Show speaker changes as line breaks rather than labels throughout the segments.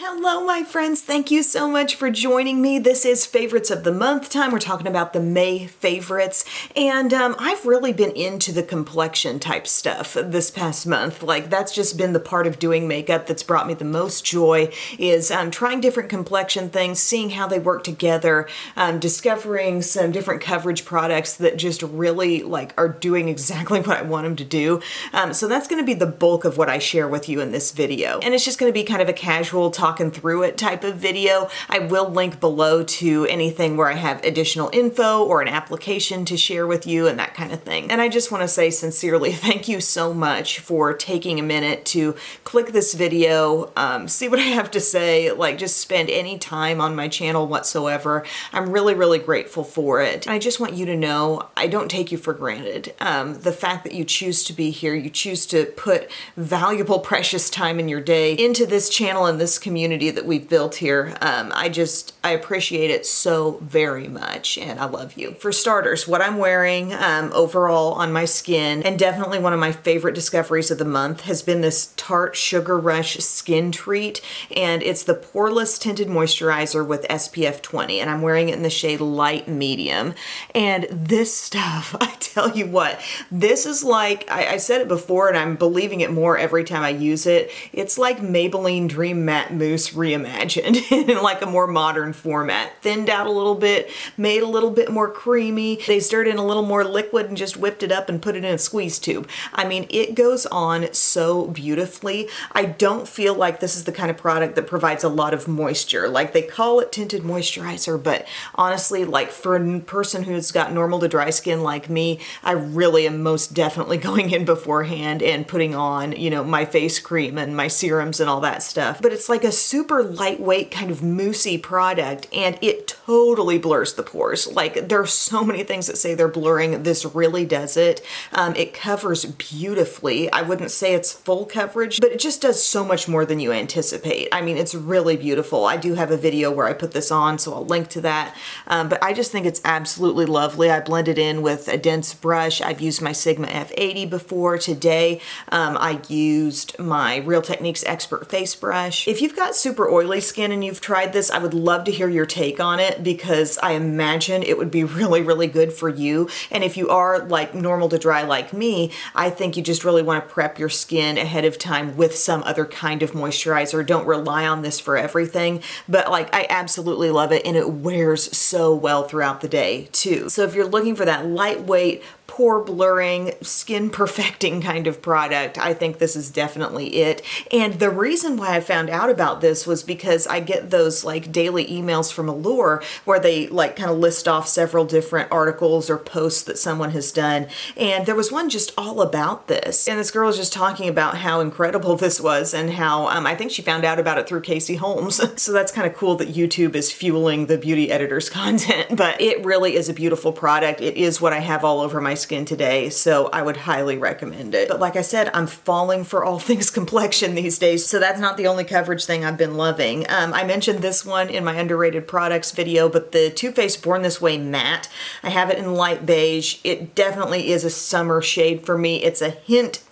Hello, my friends. Thank you so much for joining me. This is Favorites of the Month time. We're talking about the May favorites. And I've really been into the complexion type stuff this past month. Like, that's just been the part of doing makeup that's brought me the most joy, is trying different complexion things, seeing how they work together, discovering some different coverage products that just really are doing exactly what I want them to do. So that's going to be the bulk of what I share with you in this video. And it's just going to be kind of a casual talking through it type of video. I will link below to anything where I have additional info or an application to share with you and that kind of thing. And I just want to say sincerely, thank you so much for taking a minute to click this video, see what I have to say, just spend any time on my channel whatsoever. I'm really, really grateful for it. And I just want you to know, I don't take you for granted. The fact that you choose to be here, you choose to put valuable, precious time in your day into this channel and this community that we've built here. I appreciate it so very much, and I love you. For starters, what I'm wearing overall on my skin, and definitely one of my favorite discoveries of the month, has been this Tarte Sugar Rush Skin Treat, and it's the Poreless Tinted Moisturizer with SPF 20, and I'm wearing it in the shade Light Medium. And this stuff, I tell you what, this is like, I said it before and I'm believing it more every time I use it, it's like Maybelline Dream Matte Mousse reimagined in like a more modern format. Thinned out a little bit, made a little bit more creamy. They stirred in a little more liquid and just whipped it up and put it in a squeeze tube. I mean, it goes on so beautifully. I don't feel like this is the kind of product that provides a lot of moisture. Like, they call it tinted moisturizer, but honestly, like, for a person who's got normal to dry skin like me, I really am most definitely going in beforehand and putting on, you know, my face cream and my serums and all that stuff. But it's like a super lightweight kind of moussey product, and it totally blurs the pores. Like, there are so many things that say they're blurring. This really does it. It covers beautifully. I wouldn't say it's full coverage, but it just does so much more than you anticipate. I mean, it's really beautiful. I do have a video where I put this on, so I'll link to that. But I just think it's absolutely lovely. I blended in with a dense brush. I've used my Sigma F80 before. Today, I used my Real Techniques Expert Face Brush. If you've got super oily skin and you've tried this, I would love to hear your take on it, because I imagine it would be really, really good for you. And if you are like normal to dry like me, I think you just really want to prep your skin ahead of time with some other kind of moisturizer. Don't rely on this for everything, but like, I absolutely love it, and it wears so well throughout the day too. So if you're looking for that lightweight, pore blurring, skin perfecting kind of product, I think this is definitely it. And the reason why I found out about this was because I get those like daily emails from Allure where they like kind of list off several different articles or posts that someone has done. And there was one just all about this. And this girl was just talking about how incredible this was, and how I think she found out about it through Casey Holmes. So that's kind of cool that YouTube is fueling the beauty editor's content. But it really is a beautiful product. It is what I have all over my skin today, so I would highly recommend it. But like I said, I'm falling for all things complexion these days, so that's not the only coverage thing I've been loving. I mentioned this one in my underrated products video, but the Too Faced Born This Way matte, I have it in light beige. It definitely is a summer shade for me. It's a hint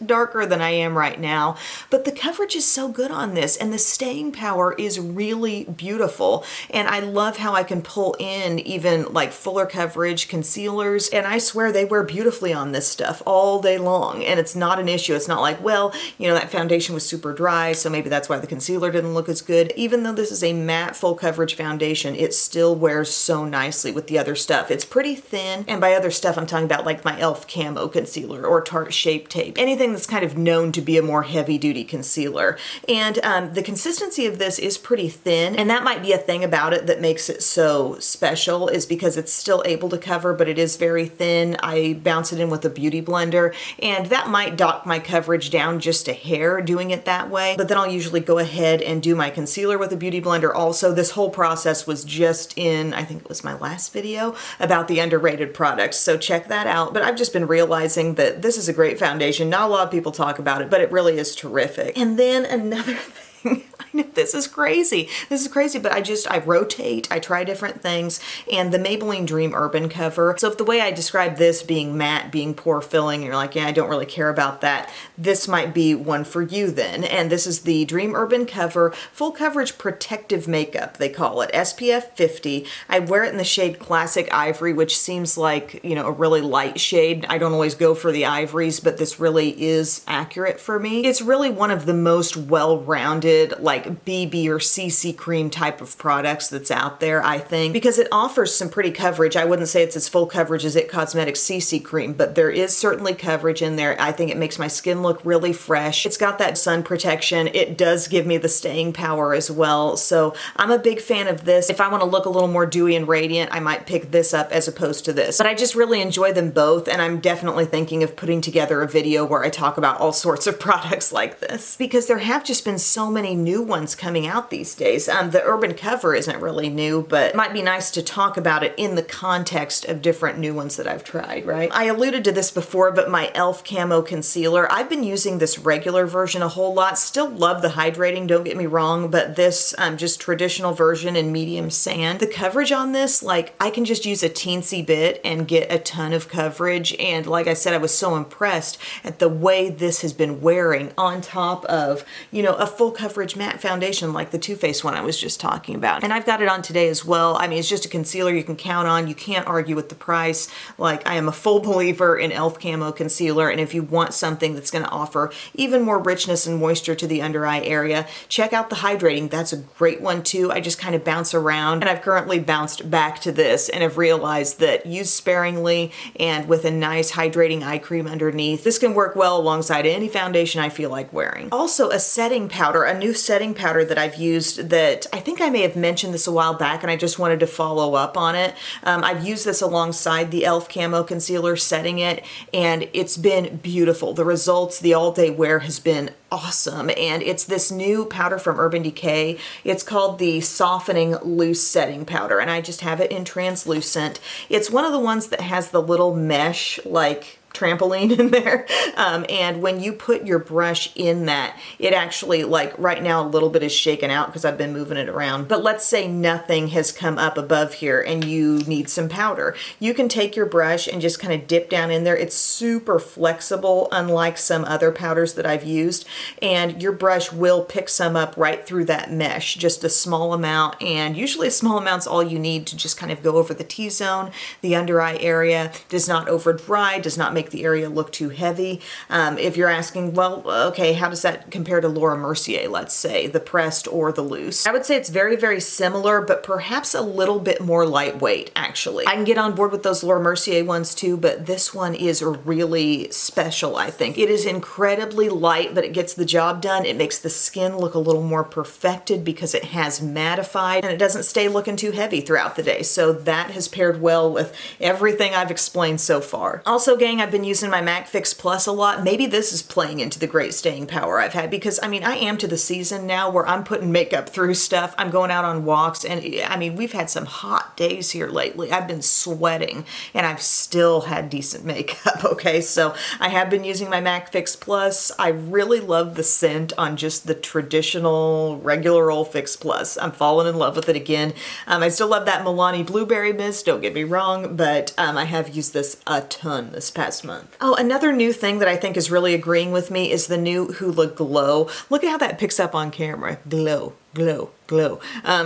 darker than I am right now, but the coverage is so good on this, and the staying power is really beautiful. And I love how I can pull in even like fuller coverage concealers, and I swear they wear beautifully on this stuff all day long, and it's not an issue. It's not like, well, you know, that foundation was super dry, so maybe that's why the concealer didn't look as good. Even though this is a matte full coverage foundation, it still wears so nicely with the other stuff. It's pretty thin, and by other stuff I'm talking about like my e.l.f. Camo Concealer or Tarte Shape Tape, anything that's kind of known to be a more heavy-duty concealer. And the consistency of this is pretty thin, and that might be a thing about it that makes it so special, is because it's still able to cover, but it is very thin. I bounce it in with a beauty blender, and that might dock my coverage down just a hair doing it that way, but then I'll usually go ahead and do my concealer with a beauty blender also. This whole process was just in, I think it was my last video about the underrated products, so check that out. But I've just been realizing that this is a great foundation. Not a lot of people talk about it, but it really is terrific. And then another thing, I know this is crazy. This is crazy, but I rotate, I try different things, and the Maybelline Dream Urban Cover. So if the way I describe this being matte, being pore filling, you're like, yeah, I don't really care about that, this might be one for you then. And this is the Dream Urban Cover Full Coverage Protective Makeup, they call it, SPF 50. I wear it in the shade Classic Ivory, which seems like, you know, a really light shade. I don't always go for the ivories, but this really is accurate for me. It's really one of the most well-rounded, like BB or CC cream type of products that's out there, I think, because it offers some pretty coverage. I wouldn't say it's as full coverage as It Cosmetics CC cream, but there is certainly coverage in there. I think it makes my skin look really fresh. It's got that sun protection. It does give me the staying power as well. So I'm a big fan of this. If I want to look a little more dewy and radiant, I might pick this up as opposed to this. But I just really enjoy them both, and I'm definitely thinking of putting together a video where I talk about all sorts of products like this, because there have just been so many new ones coming out these days. The Urban Cover isn't really new, but it might be nice to talk about it in the context of different new ones that I've tried, right? I alluded to this before, but my e.l.f. Camo Concealer, I've been using this regular version a whole lot. Still love the hydrating, don't get me wrong, but this just traditional version in medium sand. The coverage on this, like, I can just use a teensy bit and get a ton of coverage, and like I said, I was so impressed at the way this has been wearing on top of, you know, a full coverage matte foundation like the Too Faced one I was just talking about. And I've got it on today as well. I mean, it's just a concealer you can count on. You can't argue with the price. Like, I am a full believer in e.l.f. Camo Concealer, and if you want something that's going to offer even more richness and moisture to the under eye area, check out the hydrating. That's a great one too. I just kind of bounce around, and I've currently bounced back to this and have realized that used sparingly and with a nice hydrating eye cream underneath, this can work well alongside any foundation I feel like wearing. Also, a setting powder, a new setting powder that I've used that I think I may have mentioned this a while back, and I just wanted to follow up on it. I've used this alongside the e.l.f. Camo Concealer, setting it, and it's been beautiful. The results, the all-day wear has been awesome, and it's this new powder from Urban Decay. It's called the Softening Loose Setting Powder, and I just have it in translucent. It's one of the ones that has the little mesh, like, trampoline in there, and when you put your brush in that, it actually, like right now a little bit is shaken out because I've been moving it around, but let's say nothing has come up above here and you need some powder. You can take your brush and just kind of dip down in there. It's super flexible, unlike some other powders that I've used, and your brush will pick some up right through that mesh, just a small amount, and usually a small amount's all you need to just kind of go over the T-zone, the under eye area. Does not over dry, does not make the area look too heavy. If you're asking, well, okay, how does that compare to Laura Mercier, let's say, the pressed or the loose? I would say it's very, very similar, but perhaps a little bit more lightweight, actually. I can get on board with those Laura Mercier ones too, but this one is really special, I think. It is incredibly light, but it gets the job done. It makes the skin look a little more perfected because it has mattified, and it doesn't stay looking too heavy throughout the day. So that has paired well with everything I've explained so far. Also, gang, I've been using my MAC Fix Plus a lot. Maybe this is playing into the great staying power I've had, because I mean, I am to the season now where I'm putting makeup through stuff. I'm going out on walks, and I mean, we've had some hot days here lately. I've been sweating and I've still had decent makeup, okay? So I have been using my MAC Fix Plus. I really love the scent on just the traditional regular old Fix Plus. I'm falling in love with it again. I still love that Milani Blueberry Mist, don't get me wrong, but I have used this a ton this past month. Oh, another new thing that I think is really agreeing with me is the new Hoola Glow. Look at how that picks up on camera. Glow, glow, glow.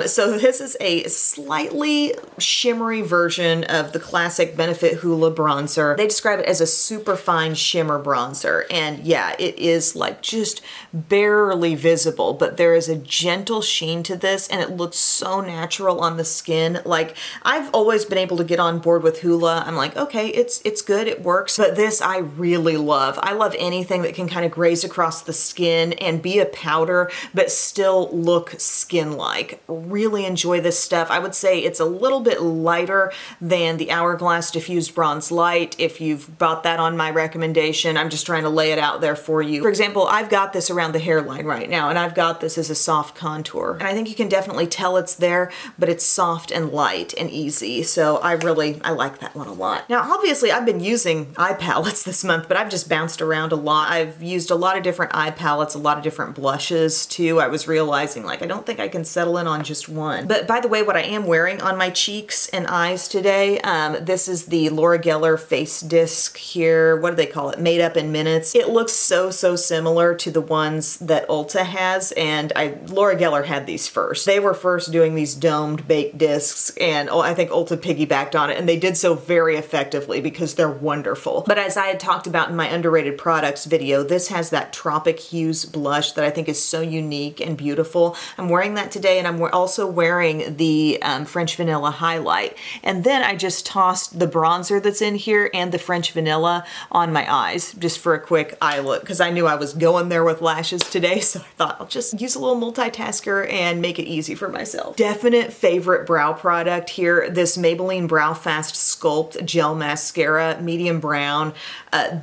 So this is a slightly shimmery version of the classic Benefit Hoola bronzer. They describe it as a super fine shimmer bronzer, and yeah, it is like just barely visible, but there is a gentle sheen to this, and it looks so natural on the skin. Like, I've always been able to get on board with Hoola. I'm like, okay, it's good, it works, but this I really love. I love anything that can kind of graze across the skin and be a powder, but still look skin-like. Really enjoy this stuff. I would say it's a little bit lighter than the Hourglass Diffused Bronze Light. If you've bought that on my recommendation, I'm just trying to lay it out there for you. For example, I've got this around the hairline right now, and I've got this as a soft contour. And I think you can definitely tell it's there, but it's soft and light and easy. So I like that one a lot. Now, obviously, I've been using eye palettes this month, but I've just bounced around a lot. I've used a lot of different eye palettes, a lot of different blushes too. I was realizing, like, I don't think I can settle in on just one. But by the way, what I am wearing on my cheeks and eyes today, this is the Laura Geller face disc here. What do they call it? Made Up in Minutes. It looks so similar to the ones that Ulta has, and Laura Geller had these first. They were first doing these domed baked discs, and I think Ulta piggybacked on it, and they did so very effectively because they're wonderful. But as I had talked about in my underrated products video, this has that Tropic Hues blush that I think is so unique and beautiful. I'm wearing that today, and I'm also wearing the French Vanilla highlight. And then I just tossed the bronzer that's in here and the French Vanilla on my eyes just for a quick eye look, because I knew I was going there with lashes today, so I thought I'll just use a little multitasker and make it easy for myself. Definite favorite brow product here, this Maybelline Brow Fast Sculpt Gel Mascara, medium brown.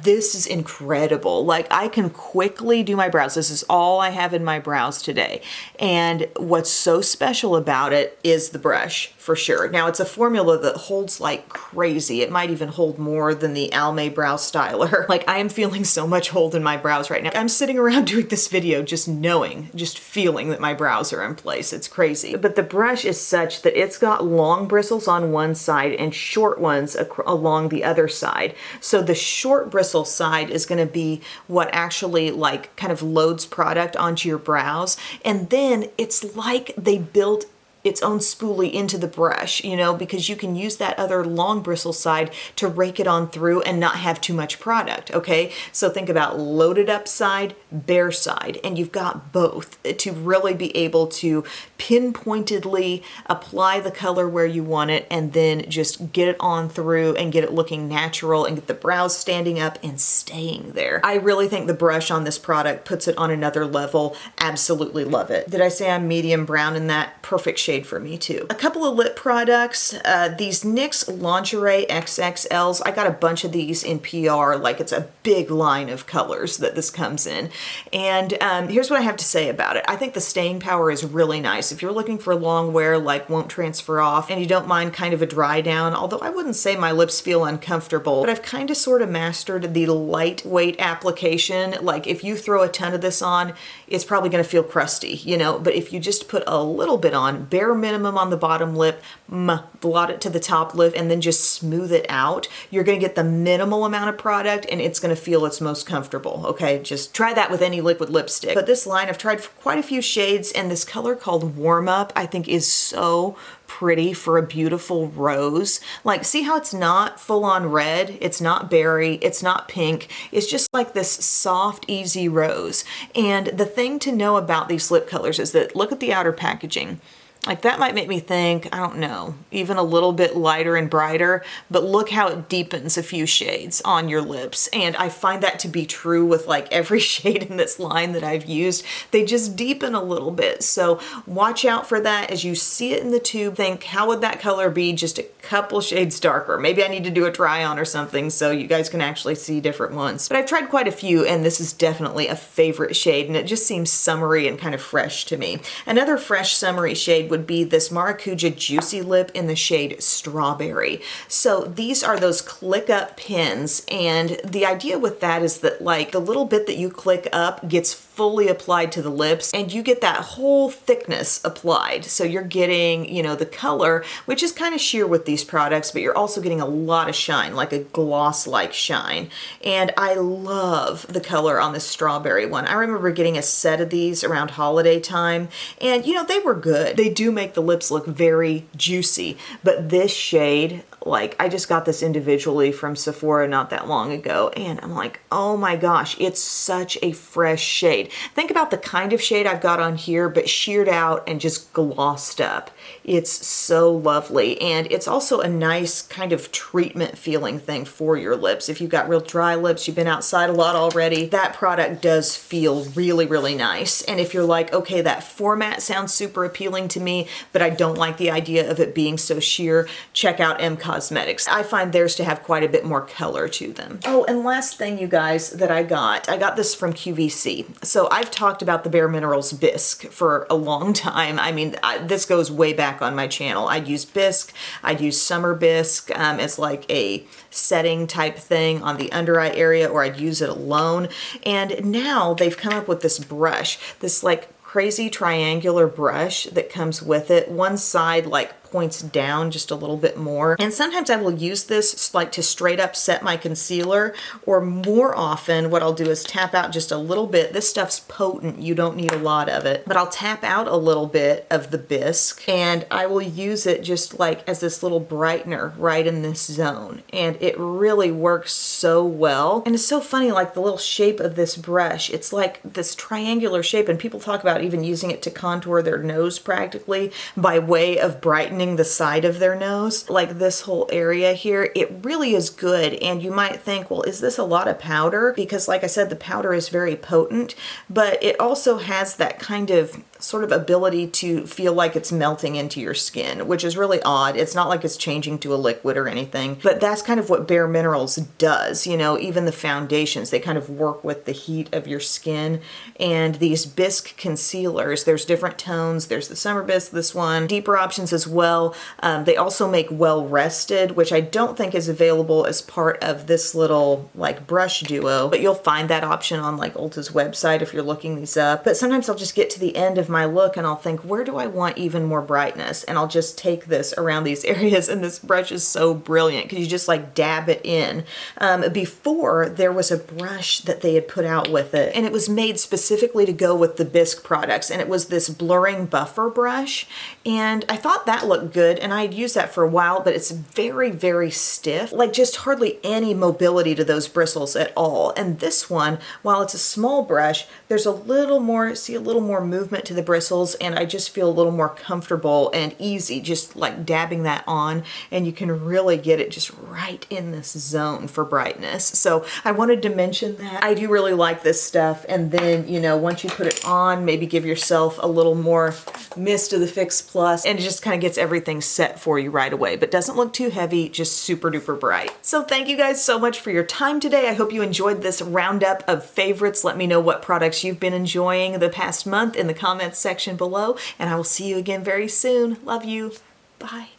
This is incredible. Like, I can quickly do my brows. This is all I have in my brows today. And what's so special about it is the brush, for sure. Now, it's a formula that holds like crazy. It might even hold more than the Almay Brow Styler. Like, I am feeling so much hold in my brows right now. I'm sitting around doing this video just knowing, just feeling that my brows are in place. It's crazy. But the brush is such that it's got long bristles on one side and short ones along the other side. So the short bristle side is going to be what actually like kind of loads product onto your brows. And then it's like they built its own spoolie into the brush, you know, because you can use that other long bristle side to rake it on through and not have too much product, okay? So think about loaded up side, bare side, and you've got both to really be able to pinpointedly apply the color where you want it and then just get it on through and get it looking natural and get the brows standing up and staying there. I really think the brush on this product puts it on another level. Absolutely love it. Did I say I'm medium brown in that? Perfect shade for me too. A couple of lip products, these NYX Lingerie XXLs. I got a bunch of these in PR, like it's a big line of colors that this comes in. And here's what I have to say about it. I think the staying power is really nice. If you're looking for long wear, like won't transfer off, and you don't mind kind of a dry down, although I wouldn't say my lips feel uncomfortable, but I've kind of sort of mastered the lightweight application. Like if you throw a ton of this on, it's probably going to feel crusty, you know, but if you just put a little bit on, bare minimum on the bottom lip, blot it to the top lip, and then just smooth it out, you're going to get the minimal amount of product and it's going to feel its most comfortable, okay? Just try that with any liquid lipstick. But this line, I've tried quite a few shades, and this color called Warm Up, I think is so pretty for a beautiful rose. Like, see how it's not full on red, it's not berry, it's not pink, it's just like this soft, easy rose. And the thing to know about these lip colors is that look at the outer packaging. Like that might make me think, I don't know, even a little bit lighter and brighter, but look how it deepens a few shades on your lips. And I find that to be true with like every shade in this line that I've used. They just deepen a little bit. So watch out for that as you see it in the tube. Think, how would that color be just a couple shades darker? Maybe I need to do a try on or something so you guys can actually see different ones. But I've tried quite a few, and this is definitely a favorite shade, and it just seems summery and kind of fresh to me. Another fresh summery shade would be this Maracuja Juicy Lip in the shade Strawberry. So these are those click up pins, and the idea with that is that like the little bit that you click up gets fully applied to the lips and you get that whole thickness applied. So you're getting, you know, the color, which is kind of sheer with these products, but you're also getting a lot of shine, like a gloss-like shine. And I love the color on this Strawberry one. I remember getting a set of these around holiday time, and you know, they were good. They do make the lips look very juicy, but this shade, like I just got this individually from Sephora not that long ago, and I'm like, oh my gosh, it's such a fresh shade. Think about the kind of shade I've got on here, but sheared out and just glossed up. It's so lovely, and it's also a nice kind of treatment feeling thing for your lips. If you've got real dry lips, you've been outside a lot already, that product does feel really, really nice. And if you're like, okay, that format sounds super appealing to me, but I don't like the idea of it being so sheer, check out M Cosmetics. I find theirs to have quite a bit more color to them. Oh, and last thing, you guys, that I got this from QVC. So I've talked about the Bare Minerals Bisque for a long time. I mean, this goes way back on my channel. I'd use Bisque, I'd use Summer Bisque as like a setting type thing on the under eye area, or I'd use it alone. And now they've come up with this brush, this like crazy triangular brush that comes with it. One side like points down just a little bit more. And sometimes I will use this like to straight up set my concealer, or more often what I'll do is tap out just a little bit. This stuff's potent, you don't need a lot of it, but I'll tap out a little bit of the bisque and I will use it just like as this little brightener right in this zone. And it really works so well. And it's so funny, like the little shape of this brush, it's like this triangular shape, and people talk about even using it to contour their nose practically by way of brightening the side of their nose, like this whole area here. It really is good. And you might think, well, is this a lot of powder? Because like I said, the powder is very potent, but it also has that kind of sort of ability to feel like it's melting into your skin, which is really odd. It's not like it's changing to a liquid or anything, but that's kind of what Bare Minerals does. You know, even the foundations, they kind of work with the heat of your skin. And these bisque concealers, there's different tones. There's the Summer Bisque, this one, deeper options as well. They also make Well Rested, which I don't think is available as part of this little like brush duo, but you'll find that option on like Ulta's website if you're looking these up. But sometimes I'll just get to the end of my look and I'll think, where do I want even more brightness? And I'll just take this around these areas, and this brush is so brilliant because you just like dab it in. Before, there was a brush that they had put out with it, and it was made specifically to go with the bisque products, and it was this blurring buffer brush, and I thought that looked good, and I'd used that for a while, but it's very, very stiff, like just hardly any mobility to those bristles at all. And this one, while it's a small brush, there's a little more, see a little more movement to the bristles, and I just feel a little more comfortable and easy just like dabbing that on, and you can really get it just right in this zone for brightness. So I wanted to mention that. I do really like this stuff. And then, you know, once you put it on, maybe give yourself a little more mist of the Fix Plus, and it just kind of gets everything set for you right away, but doesn't look too heavy, just super duper bright. So thank you guys so much for your time today. I hope you enjoyed this roundup of favorites. Let me know what products you've been enjoying the past month in the comments section below, and I will see you again very soon. Love you. Bye.